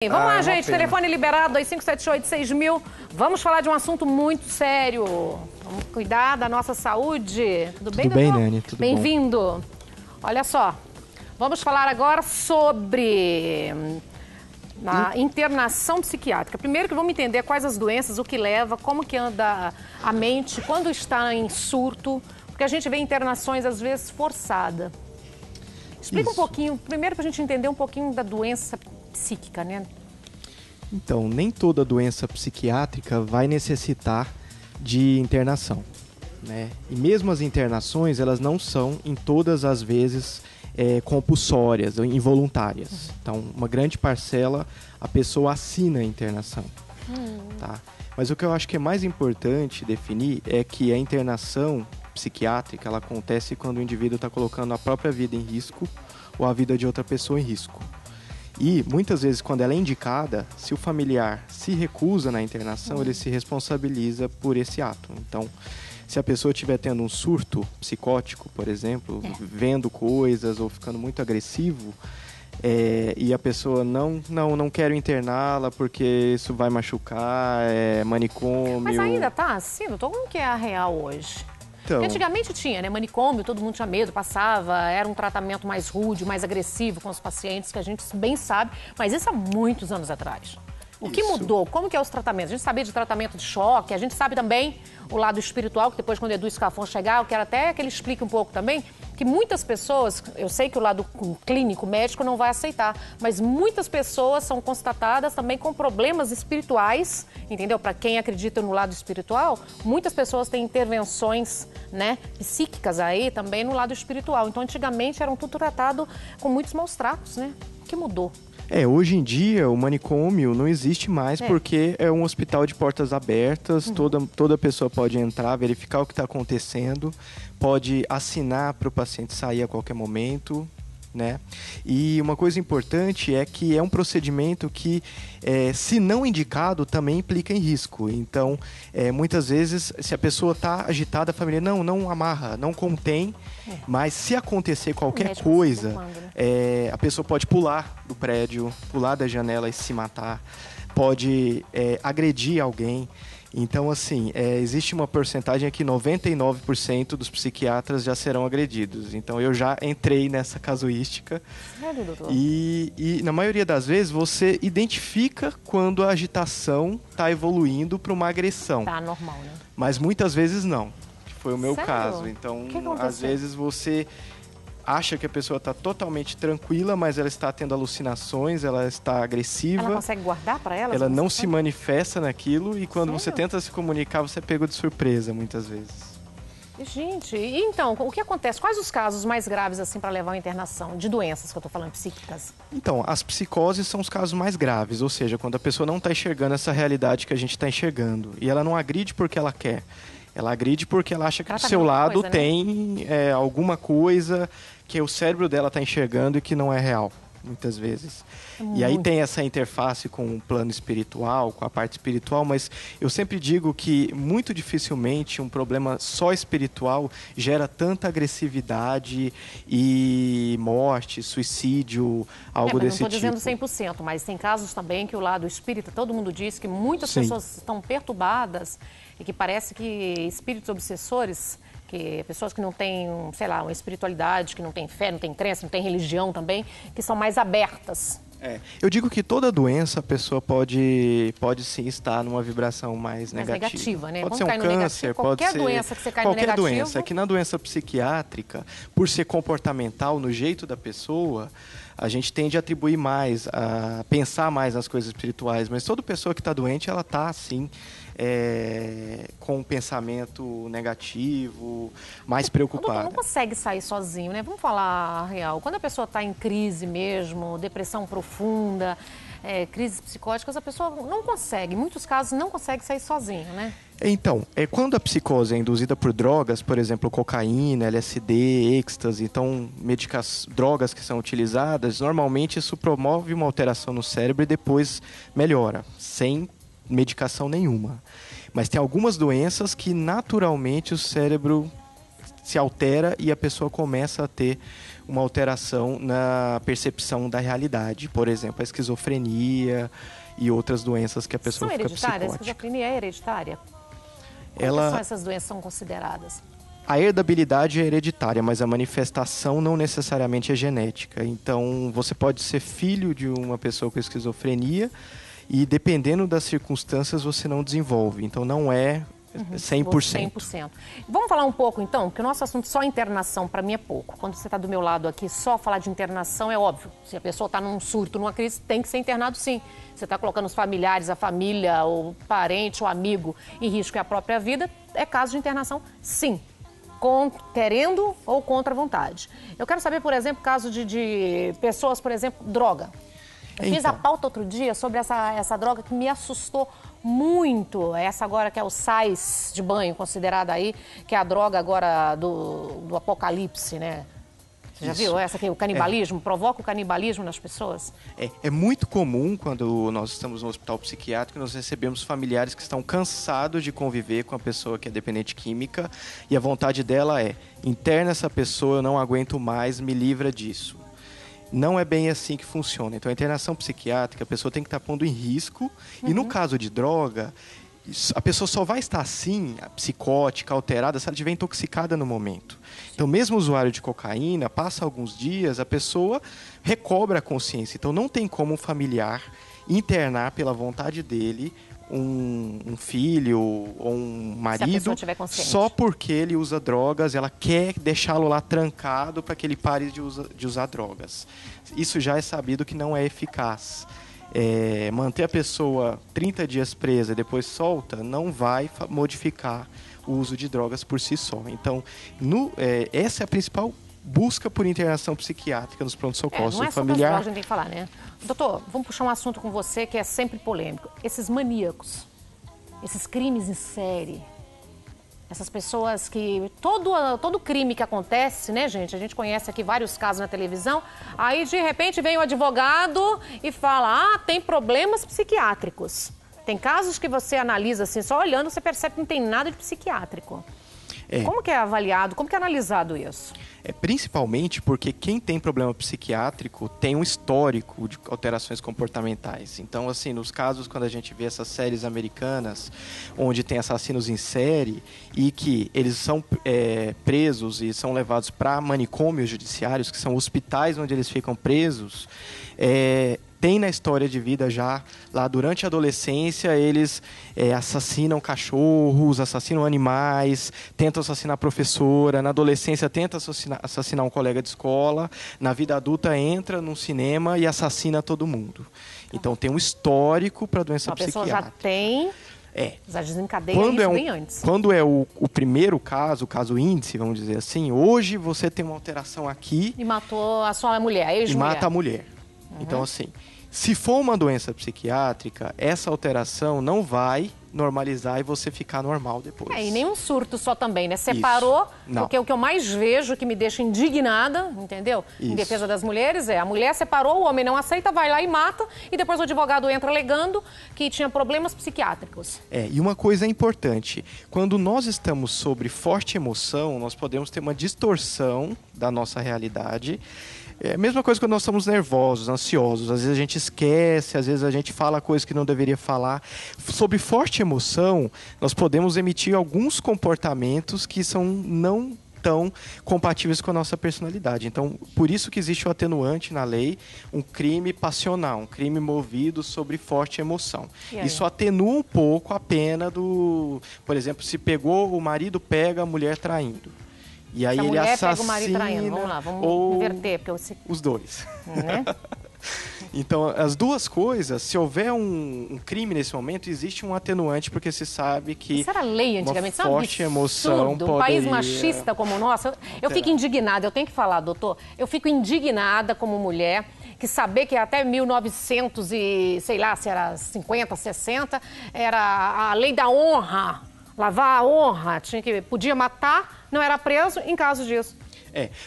Vamos lá, gente. Telefone liberado, 2578-6000. Vamos falar de um assunto muito sério. Vamos cuidar da nossa saúde. Tudo bem, doutor? Tudo bem, Nani? Tudo bom? Bem-vindo. Olha só, vamos falar agora sobre a internação psiquiátrica. Primeiro que vamos entender quais as doenças, o que leva, como que anda a mente, quando está em surto, porque a gente vê internações, às vezes, forçada. Explica um pouquinho, primeiro para a gente entender um pouquinho da doença psíquica, né? Então, nem toda doença psiquiátrica vai necessitar de internação, né? E mesmo as internações, elas não são, em todas as vezes, compulsórias ou involuntárias. Então, uma grande parcela, a pessoa assina a internação, tá? Mas o que eu acho que é mais importante definir é que a internação psiquiátrica, ela acontece quando o indivíduo está colocando a própria vida em risco ou a vida de outra pessoa em risco. E, muitas vezes, quando ela é indicada, se o familiar se recusa na internação, ele se responsabiliza por esse ato. Então, se a pessoa estiver tendo um surto psicótico, por exemplo, vendo coisas ou ficando muito agressivo, e a pessoa não quer interná-la porque isso vai machucar, manicômio... Mas ainda tá assim, doutor? Como que é a real hoje? Porque antigamente tinha, né? Manicômio, todo mundo tinha medo, passava, era um tratamento mais rude, mais agressivo com os pacientes, que a gente bem sabe, mas isso há muitos anos atrás. O que mudou? Como que é os tratamentos? A gente sabia de tratamento de choque, a gente sabe também o lado espiritual, que depois quando o Edu Scafon chegar, eu quero até que ele explique um pouco também, que muitas pessoas, eu sei que o lado clínico, médico não vai aceitar, mas muitas pessoas são constatadas também com problemas espirituais, entendeu? Para quem acredita no lado espiritual, muitas pessoas têm intervenções, né, psíquicas aí também no lado espiritual. Então, antigamente eram tudo tratado com muitos maus tratos, né? O que mudou? Hoje em dia o manicômio não existe mais porque é um hospital de portas abertas, toda pessoa pode entrar, verificar o que está acontecendo, pode assinar para o paciente sair a qualquer momento, né? E uma coisa importante é que é um procedimento que, se não indicado, também implica em risco. Então, muitas vezes, se a pessoa está agitada, a família não amarra, não contém, mas se acontecer qualquer coisa, a pessoa pode pular do prédio, pular da janela e se matar, pode agredir alguém. Então, assim, existe uma porcentagem que 99% dos psiquiatras já serão agredidos. Então, eu já entrei nessa casuística. Sério, doutor? E na maioria das vezes, você identifica quando a agitação está evoluindo para uma agressão. Tá normal, né? Mas muitas vezes não. Foi o meu caso. O Então, que aconteceu? às vezes você acha que a pessoa está totalmente tranquila, mas ela está tendo alucinações, ela está agressiva. Ela consegue guardar para ela? Ela não se manifesta naquilo e quando Sério? você tenta se comunicar, você é pego de surpresa, muitas vezes. Gente, e então, o que acontece? Quais os casos mais graves, assim, para levar à internação? De doenças que eu tô falando, psíquicas? Então, as psicoses são os casos mais graves, ou seja, quando a pessoa não está enxergando essa realidade que a gente está enxergando. E ela não agride porque ela quer. Ela agride porque ela acha que do seu lado tem alguma coisa que o cérebro dela está enxergando e que não é real, muitas vezes. E aí tem essa interface com o plano espiritual, com a parte espiritual, mas eu sempre digo que muito dificilmente um problema só espiritual gera tanta agressividade e morte, suicídio, algo desse tipo. Não estou dizendo 100%, mas tem casos também que o lado espírita, todo mundo diz que muitas pessoas estão perturbadas e que parece que espíritos obsessores, que pessoas que não têm, sei lá, uma espiritualidade, que não têm fé, não têm crença, não têm religião também, que são mais abertas. Eu digo que toda doença a pessoa pode sim estar numa vibração mais negativa, né? Pode ser um câncer, pode ser doença que você cai no negativo. Qualquer doença. É que na doença psiquiátrica, por ser comportamental no jeito da pessoa, a gente tende a atribuir mais, a pensar mais nas coisas espirituais. Mas toda pessoa que está doente, ela está assim, com um pensamento negativo, mais preocupada. Não consegue sair sozinho, né? Vamos falar a real. Quando a pessoa está em crise mesmo, depressão profunda, crises psicóticas, a pessoa não consegue, em muitos casos, não consegue sair sozinho, né? Então, quando a psicose é induzida por drogas, por exemplo, cocaína, LSD, êxtase, então drogas que são utilizadas, normalmente isso promove uma alteração no cérebro e depois melhora, sem medicação nenhuma. Mas tem algumas doenças que naturalmente o cérebro se altera e a pessoa começa a ter uma alteração na percepção da realidade. Por exemplo, a esquizofrenia e outras doenças que a pessoa fica psicótica. A esquizofrenia é hereditária? Como são essas doenças são consideradas? A herdabilidade é hereditária, mas a manifestação não necessariamente é genética. Então, você pode ser filho de uma pessoa com esquizofrenia e, dependendo das circunstâncias, você não desenvolve. Então, não é 100%. 100%. Vamos falar um pouco, então, porque o nosso assunto só internação, para mim, é pouco. Quando você está do meu lado aqui, só falar de internação é óbvio. Se a pessoa está num surto, numa crise, tem que ser internado, sim. Você está colocando os familiares, a família, o parente, o amigo em risco e a própria vida, é caso de internação, sim. Querendo ou contra a vontade. Eu quero saber, por exemplo, caso de pessoas, por exemplo, droga. Eu fiz a pauta outro dia sobre essa droga que me assustou muito. Essa agora que é o sais de banho, considerada aí, que é a droga agora do apocalipse, né? Você já viu essa aqui, o canibalismo? Provoca o canibalismo nas pessoas? É muito comum, quando nós estamos no hospital psiquiátrico, nós recebemos familiares que estão cansados de conviver com a pessoa que é dependente química e a vontade dela é: interna essa pessoa, eu não aguento mais, me livra disso. Não é bem assim que funciona. Então, a internação psiquiátrica, a pessoa tem que estar pondo em risco. E no caso de droga, a pessoa só vai estar assim, psicótica, alterada, se ela estiver intoxicada no momento. Então, mesmo o usuário de cocaína, passa alguns dias, a pessoa recobra a consciência. Então, não tem como um familiar internar pela vontade dele um filho ou um marido só porque ele usa drogas, ela quer deixá-lo lá trancado para que ele pare de usar drogas. Isso já é sabido que não é eficaz. Manter a pessoa 30 dias presa e depois solta não vai modificar o uso de drogas por si só. Então, essa é a principal busca por internação psiquiátrica nos pronto-socorros. Não é só familiar. A gente tem que falar, né? Doutor, vamos puxar um assunto com você que é sempre polêmico. Esses maníacos, esses crimes em série, essas pessoas que... Todo crime que acontece, né, gente? A gente conhece aqui vários casos na televisão. Aí, de repente, vem o advogado e fala: tem problemas psiquiátricos. Tem casos que você analisa assim, só olhando, você percebe que não tem nada de psiquiátrico. Como que é avaliado, como que é analisado isso? Principalmente porque quem tem problema psiquiátrico tem um histórico de alterações comportamentais. Então, assim, nos casos quando a gente vê essas séries americanas, onde tem assassinos em série e que eles são presos e são levados para manicômios judiciários, que são hospitais onde eles ficam presos, tem na história de vida já, lá durante a adolescência, eles assassinam cachorros, assassinam animais, tentam assassinar a professora, na adolescência tenta assassinar um colega de escola, na vida adulta entra num cinema e assassina todo mundo. Então tem um histórico para doença psiquiátrica. A pessoa já tem... Já desencadeia isso bem antes. Quando é o primeiro caso, o caso índice, vamos dizer assim, hoje você tem uma alteração aqui... E matou a sua mulher, a ex-mulher. E mata a mulher. Então, assim, se for uma doença psiquiátrica, essa alteração não vai normalizar e você ficar normal depois. E nem um surto só também, né? Separou, porque o que eu mais vejo, que me deixa indignada, entendeu? Em defesa das mulheres, a mulher separou, o homem não aceita, vai lá e mata, e depois o advogado entra alegando que tinha problemas psiquiátricos. E uma coisa importante, quando nós estamos sobre forte emoção, nós podemos ter uma distorção da nossa realidade. É a mesma coisa quando nós estamos nervosos, ansiosos. Às vezes a gente esquece, às vezes a gente fala coisas que não deveria falar. Sob forte emoção, nós podemos emitir alguns comportamentos que são não tão compatíveis com a nossa personalidade. Então, por isso que existe o atenuante na lei, um crime passional, um crime movido sobre forte emoção. Isso atenua um pouco a pena do... Por exemplo, se o marido pega a mulher traindo. E aí ele assassina, pega o marido traindo. Vamos lá, vamos inverter. Porque os dois. Então, as duas coisas, se houver um crime nesse momento, existe um atenuante, porque se sabe que isso era lei antigamente, uma forte emoção poderia... Um país machista como o nosso, eu fico indignada, eu tenho que falar, doutor, eu fico indignada como mulher, que saber que até 1900 e, sei lá, se era 50, 60, era a lei da honra, lavar a honra, podia matar, não era preso em caso disso.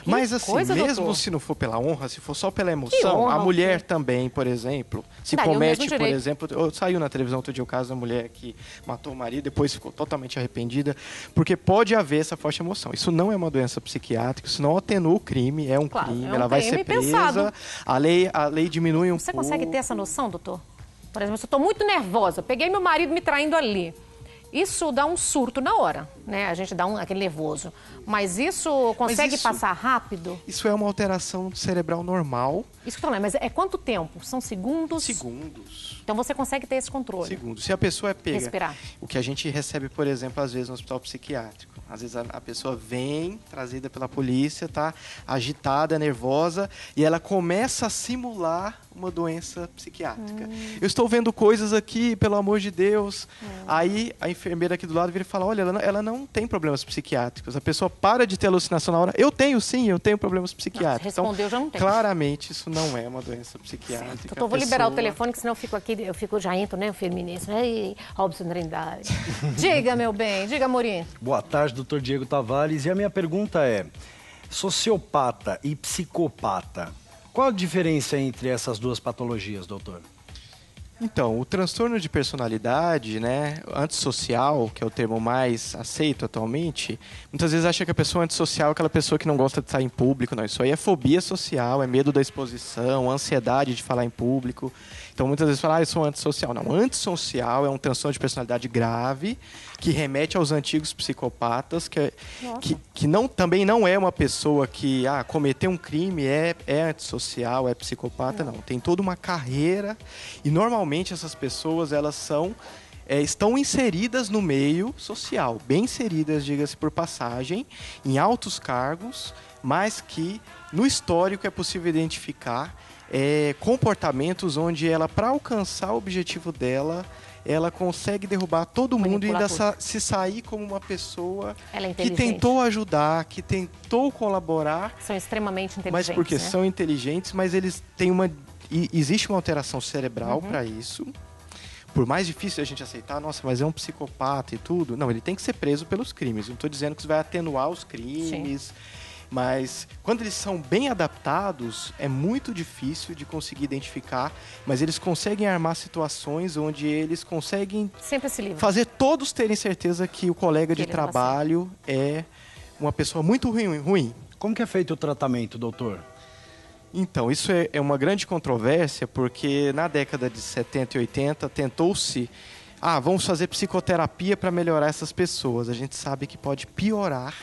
Mas assim, coisa, mesmo doutor? se não for pela honra, se for só pela emoção, a mulher também, por exemplo, se Daria o comete, mesmo por direito. exemplo, saiu na televisão outro dia o caso da mulher que matou o marido, depois ficou totalmente arrependida, porque pode haver essa forte emoção. Isso não é uma doença psiquiátrica, isso não atenua o crime, é um crime, é um ela vai crime ser presa, pensado. a lei diminui um Você pouco. consegue ter essa noção, doutor? Por exemplo, se eu estou muito nervosa, peguei meu marido me traindo ali. Isso dá um surto na hora, né? A gente dá aquele nervoso. Mas isso consegue passar rápido? Isso é uma alteração cerebral normal. Isso que eu tô falando, mas é quanto tempo? São segundos? Segundos. Então você consegue ter esse controle? Segundos. Se a pessoa é pega... Respirar. O que a gente recebe, por exemplo, às vezes no hospital psiquiátrico. Às vezes a pessoa vem, trazida pela polícia, tá agitada, nervosa, e ela começa a simular uma doença psiquiátrica. Eu estou vendo coisas aqui, pelo amor de Deus. Aí a enfermeira aqui do lado vira e fala, olha, ela não tem problemas psiquiátricos. A pessoa para de ter alucinação na hora. Eu tenho problemas psiquiátricos. Não, respondeu, já não tem. Claramente, isso não é uma doença psiquiátrica. Doutor, vou liberar o telefone, que senão já entro, né, o feminista. Ei, Robson Trindade. Diga, meu bem, diga, Amorim. Boa tarde, doutor Diego Tavares. E a minha pergunta é, sociopata e psicopata, qual a diferença entre essas duas patologias, doutor? Então, o transtorno de personalidade, né, antissocial, que é o termo mais aceito atualmente, muitas vezes acha que a pessoa antissocial é aquela pessoa que não gosta de estar em público. Não, isso aí é fobia social, é medo da exposição, ansiedade de falar em público. Então, muitas vezes fala, eu sou antissocial. Não, antissocial é um transtorno de personalidade grave que remete aos antigos psicopatas, que também não é uma pessoa que cometeu um crime, é antissocial, é psicopata, não. Tem toda uma carreira e, normalmente, essas pessoas estão inseridas no meio social, bem inseridas, diga-se por passagem, em altos cargos, mas que, no histórico, é possível identificar comportamentos onde ela, para alcançar o objetivo dela, ela consegue derrubar todo mundo e ainda se sair como uma pessoa que tentou ajudar, que tentou colaborar. São extremamente inteligentes. Mas porque são inteligentes, mas eles têm existe uma alteração cerebral para isso. Por mais difícil a gente aceitar, nossa, mas é um psicopata e tudo. Não, ele tem que ser preso pelos crimes. Não estou dizendo que isso vai atenuar os crimes. Sim. Mas quando eles são bem adaptados, é muito difícil de conseguir identificar, mas eles conseguem armar situações onde eles conseguem fazer todos terem certeza que o colega de trabalho é uma pessoa muito ruim. Como que é feito o tratamento, doutor? Então, isso é uma grande controvérsia, porque na década de 70 e 80 tentou-se, vamos fazer psicoterapia para melhorar essas pessoas. A gente sabe que pode piorar,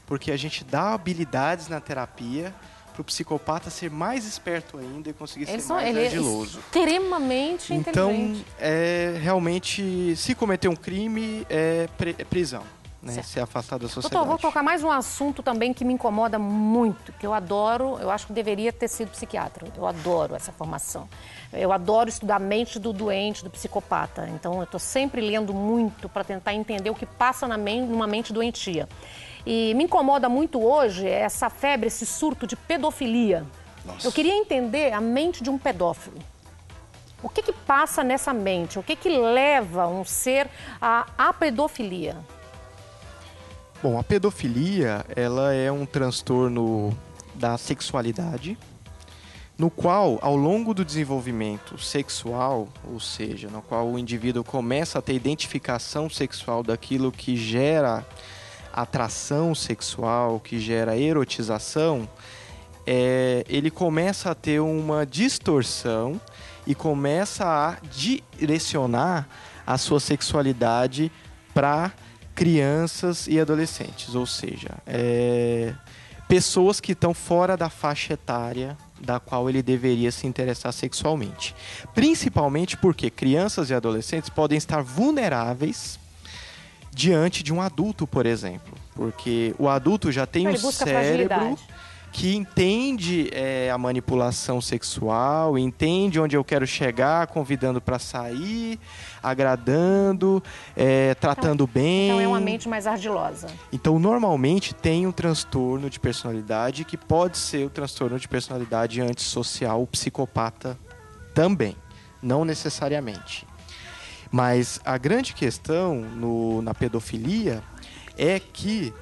porque a gente dá habilidades na terapia para o psicopata ser mais esperto ainda e conseguir ser mais ardiloso. É extremamente inteligente. Então, realmente, se cometer um crime, é prisão, né? Ser afastado da sociedade. Doutor, vou tocar mais um assunto também que me incomoda muito, que eu adoro, eu acho que deveria ter sido psiquiatra. Eu adoro essa formação. Eu adoro estudar a mente do doente, do psicopata. Então, eu estou sempre lendo muito para tentar entender o que passa numa mente doentia. E me incomoda muito hoje essa febre, esse surto de pedofilia. Nossa. Eu queria entender a mente de um pedófilo. O que passa nessa mente? O que leva um ser à pedofilia? Bom, a pedofilia, ela é um transtorno da sexualidade, no qual, ao longo do desenvolvimento sexual, ou seja, no qual o indivíduo começa a ter identificação sexual daquilo que gera atração sexual, que gera erotização, ele começa a ter uma distorção e começa a direcionar a sua sexualidade para crianças e adolescentes, ou seja, pessoas que estão fora da faixa etária da qual ele deveria se interessar sexualmente. Principalmente porque crianças e adolescentes podem estar vulneráveis diante de um adulto, por exemplo. Porque o adulto já tem um cérebro que entende a manipulação sexual, entende onde eu quero chegar, convidando para sair, agradando, tratando bem. Então é uma mente mais ardilosa. Então, normalmente, tem um transtorno de personalidade que pode ser o transtorno de personalidade antissocial, o psicopata também, não necessariamente. Mas a grande questão na pedofilia é que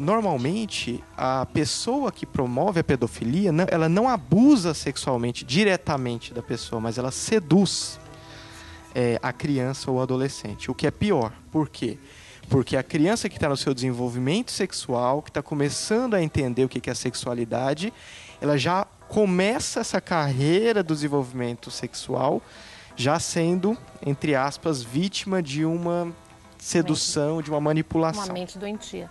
Normalmente, a pessoa que promove a pedofilia, ela não abusa sexualmente, diretamente da pessoa, mas ela seduz a criança ou o adolescente, o que é pior. Por quê? Porque a criança que está no seu desenvolvimento sexual, que está começando a entender o que é sexualidade, ela já começa essa carreira do desenvolvimento sexual já sendo, entre aspas, vítima de uma sedução, de uma manipulação. Uma mente doentia.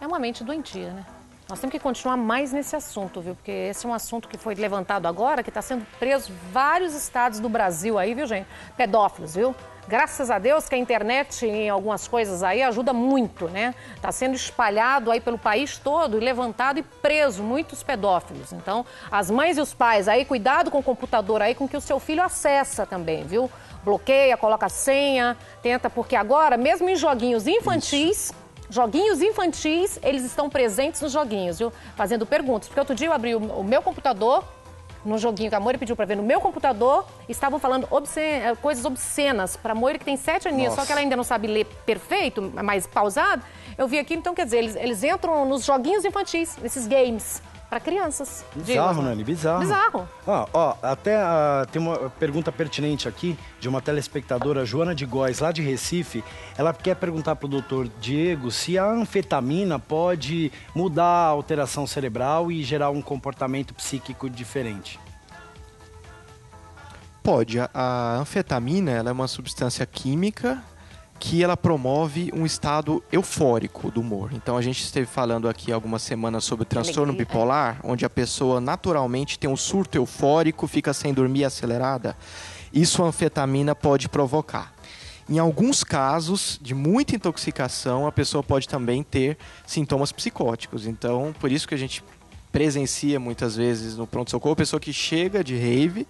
É uma mente doentia, né? Nós temos que continuar mais nesse assunto, viu? Porque esse é um assunto que foi levantado agora, que está sendo preso vários estados do Brasil aí, viu, gente? Pedófilos, viu? Graças a Deus que a internet em algumas coisas aí ajuda muito, né? Está sendo espalhado aí pelo país todo, e levantado e preso muitos pedófilos. Então, as mães e os pais aí, cuidado com o computador aí, com que o seu filho acessa também, viu? Bloqueia, coloca senha, tenta, porque agora, mesmo em joguinhos infantis... Joguinhos infantis, eles estão presentes nos joguinhos, viu? Fazendo perguntas. Porque outro dia eu abri o meu computador, num joguinho que a Moira pediu para ver no meu computador, estavam falando coisas obscenas para a Moira, que tem 7 aninhos, só que ela ainda não sabe ler perfeito, mas pausado. Eu vi aqui, então, quer dizer, eles entram nos joguinhos infantis, nesses games, para crianças. Bizarro, Nani, bizarro. Bizarro. Até tem uma pergunta pertinente aqui de uma telespectadora, Joana de Góes, lá de Recife. Ela quer perguntar para o doutor Diego se a anfetamina pode mudar a alteração cerebral e gerar um comportamento psíquico diferente. Pode. A anfetamina, ela é uma substância química que ela promove um estado eufórico do humor. Então, a gente esteve falando aqui algumas semanas sobre o transtorno bipolar, onde a pessoa naturalmente tem um surto eufórico, fica sem dormir, acelerada. Isso a anfetamina pode provocar. Em alguns casos de muita intoxicação, a pessoa pode também ter sintomas psicóticos. Então, por isso que a gente presencia muitas vezes no pronto-socorro, pessoa que chega de rave,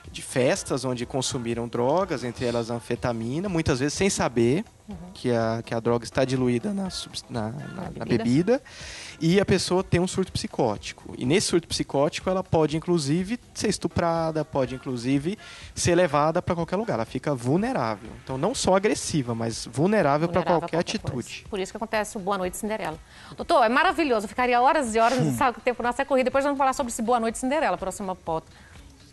de festas onde consumiram drogas, entre elas a anfetamina, muitas vezes sem saber que a droga está diluída na bebida, e a pessoa tem um surto psicótico. E nesse surto psicótico ela pode, inclusive, ser estuprada, pode, inclusive, ser levada para qualquer lugar. Ela fica vulnerável. Então, não só agressiva, mas vulnerável para qualquer atitude. Por isso que acontece o Boa Noite Cinderela. Doutor, é maravilhoso. Eu ficaria horas e horas, sabe, o tempo nossa corrida. Depois vamos falar sobre esse Boa Noite Cinderela, próxima pauta.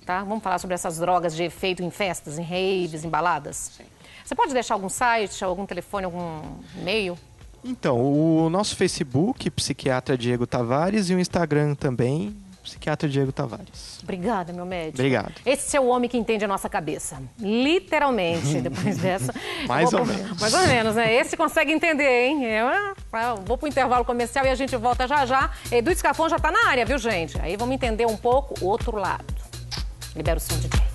Tá? Vamos falar sobre essas drogas de efeito em festas, em raves, em baladas? Sim. Você pode deixar algum site, algum telefone, algum e-mail? Então, o nosso Facebook, Psiquiatra Diego Tavares, e o Instagram também, Psiquiatra Diego Tavares. Obrigada, meu médico. Obrigado. Esse é o homem que entende a nossa cabeça. Literalmente, depois dessa. Mais ou menos. Mais ou menos, né? Esse consegue entender, hein? Eu vou pro intervalo comercial e a gente volta já já. Edu Scafon já tá na área, viu, gente? Aí vamos entender um pouco o outro lado. Libera o som de quem?